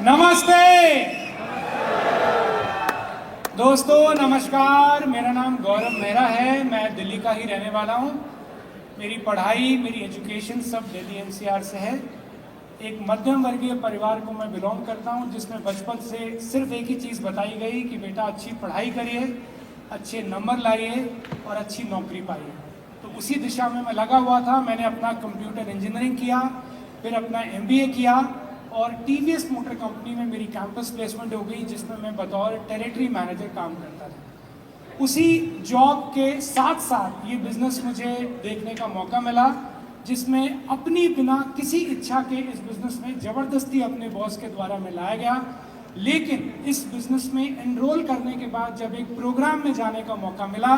नमस्ते दोस्तों, नमस्कार। मेरा नाम गौरव मेहरा है। मैं दिल्ली का ही रहने वाला हूँ। मेरी पढ़ाई, मेरी एजुकेशन सब दिल्ली एनसीआर से है। एक मध्यम वर्गीय परिवार को मैं बिलोंग करता हूँ, जिसमें बचपन से सिर्फ एक ही चीज़ बताई गई कि बेटा अच्छी पढ़ाई करिए, अच्छे नंबर लाइए और अच्छी नौकरी पाइए। तो उसी दिशा में मैं लगा हुआ था। मैंने अपना कंप्यूटर इंजीनियरिंग किया, फिर अपना एमबीए किया और टीवीएस मोटर कंपनी में मेरी कैंपस प्लेसमेंट हो गई, जिसमें मैं बतौर टेरिटरी मैनेजर काम करता था। उसी जॉब के साथ साथ ये बिजनेस मुझे देखने का मौका मिला, जिसमें अपनी बिना किसी इच्छा के इस बिजनेस में ज़बरदस्ती अपने बॉस के द्वारा मैं लाया गया। लेकिन इस बिजनेस में एनरोल करने के बाद जब एक प्रोग्राम में जाने का मौका मिला,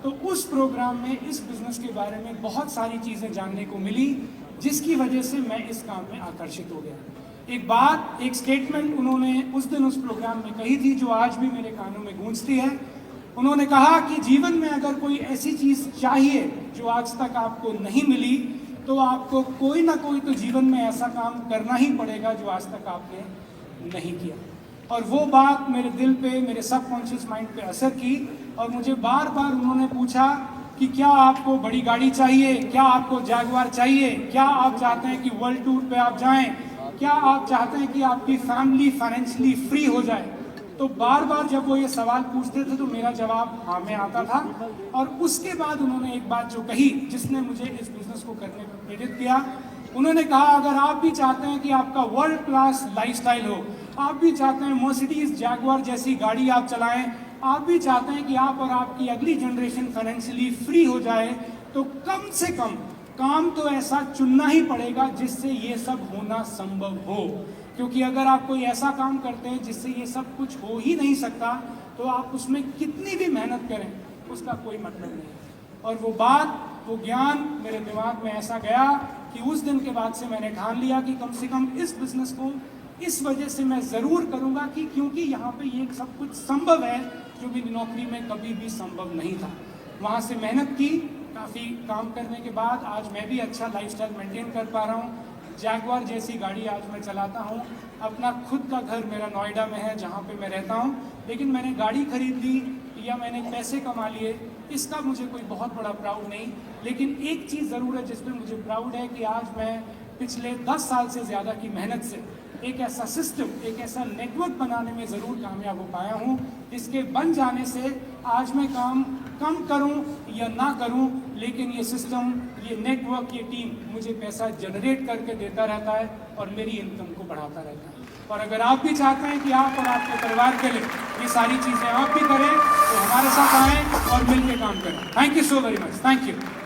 तो उस प्रोग्राम में इस बिजनेस के बारे में बहुत सारी चीज़ें जानने को मिली, जिसकी वजह से मैं इस काम में आकर्षित हो गया। एक बात, एक स्टेटमेंट उन्होंने उस दिन उस प्रोग्राम में कही थी, जो आज भी मेरे कानों में गूंजती है। उन्होंने कहा कि जीवन में अगर कोई ऐसी चीज़ चाहिए जो आज तक आपको नहीं मिली, तो आपको कोई ना कोई तो जीवन में ऐसा काम करना ही पड़ेगा जो आज तक आपने नहीं किया। और वो बात मेरे दिल पे, मेरे सबकॉन्शियस माइंड पे असर की और मुझे बार बार उन्होंने पूछा कि क्या आपको बड़ी गाड़ी चाहिए, क्या आपको जैगुआर चाहिए, क्या आप चाहते हैं कि वर्ल्ड टूर पे आप जाएं, क्या आप चाहते हैं कि आपकी फैमिली फाइनेंशियली फ्री हो जाए। तो बार बार जब वो ये सवाल पूछते थे तो मेरा जवाब हाँ में आता था। और उसके बाद उन्होंने एक बात जो कही, जिसने मुझे इस बिजनेस को करने पर प्रेरित किया, उन्होंने कहा अगर आप भी चाहते हैं कि आपका वर्ल्ड क्लास लाइफस्टाइल हो, आप भी चाहते हैं मर्सिडीज जैगुआर जैसी गाड़ी आप चलाएं, आप भी चाहते हैं कि आप और आपकी अगली जनरेशन फाइनेंशियली फ्री हो जाए, तो कम से कम काम तो ऐसा चुनना ही पड़ेगा जिससे ये सब होना संभव हो। क्योंकि अगर आप कोई ऐसा काम करते हैं जिससे ये सब कुछ हो ही नहीं सकता, तो आप उसमें कितनी भी मेहनत करें उसका कोई मतलब नहीं। और वो बात, वो ज्ञान मेरे दिमाग में ऐसा गया कि उस दिन के बाद से मैंने ठान लिया कि कम से कम इस बिजनेस को इस वजह से मैं ज़रूर करूँगा कि क्योंकि यहाँ पे ये सब कुछ संभव है जो मेरी नौकरी में कभी भी संभव नहीं था। वहाँ से मेहनत की, काफ़ी काम करने के बाद आज मैं भी अच्छा लाइफस्टाइल मेंटेन कर पा रहा हूँ। जैगुआर जैसी गाड़ी आज मैं चलाता हूँ। अपना खुद का घर मेरा नोएडा में है, जहाँ पे मैं रहता हूँ। लेकिन मैंने गाड़ी खरीद ली या मैंने पैसे कमा लिए, इसका मुझे कोई बहुत बड़ा प्राउड नहीं। लेकिन एक चीज़ ज़रूर है जिसमें मुझे प्राउड है कि आज मैं पिछले 10 साल से ज़्यादा की मेहनत से एक ऐसा सिस्टम, एक ऐसा नेटवर्क बनाने में ज़रूर कामयाब हो पाया हूँ, जिसके बन जाने से आज मैं काम कम करूँ या ना करूँ, लेकिन ये सिस्टम, ये नेटवर्क, ये टीम मुझे पैसा जनरेट करके देता रहता है और मेरी इनकम को बढ़ाता रहता है। और अगर आप भी चाहते हैं कि आप और आपके परिवार के लिए ये सारी चीज़ें आप भी करें, तो हमारे साथ आएँ और मिल के काम करें। Thank you so very much. Thank you.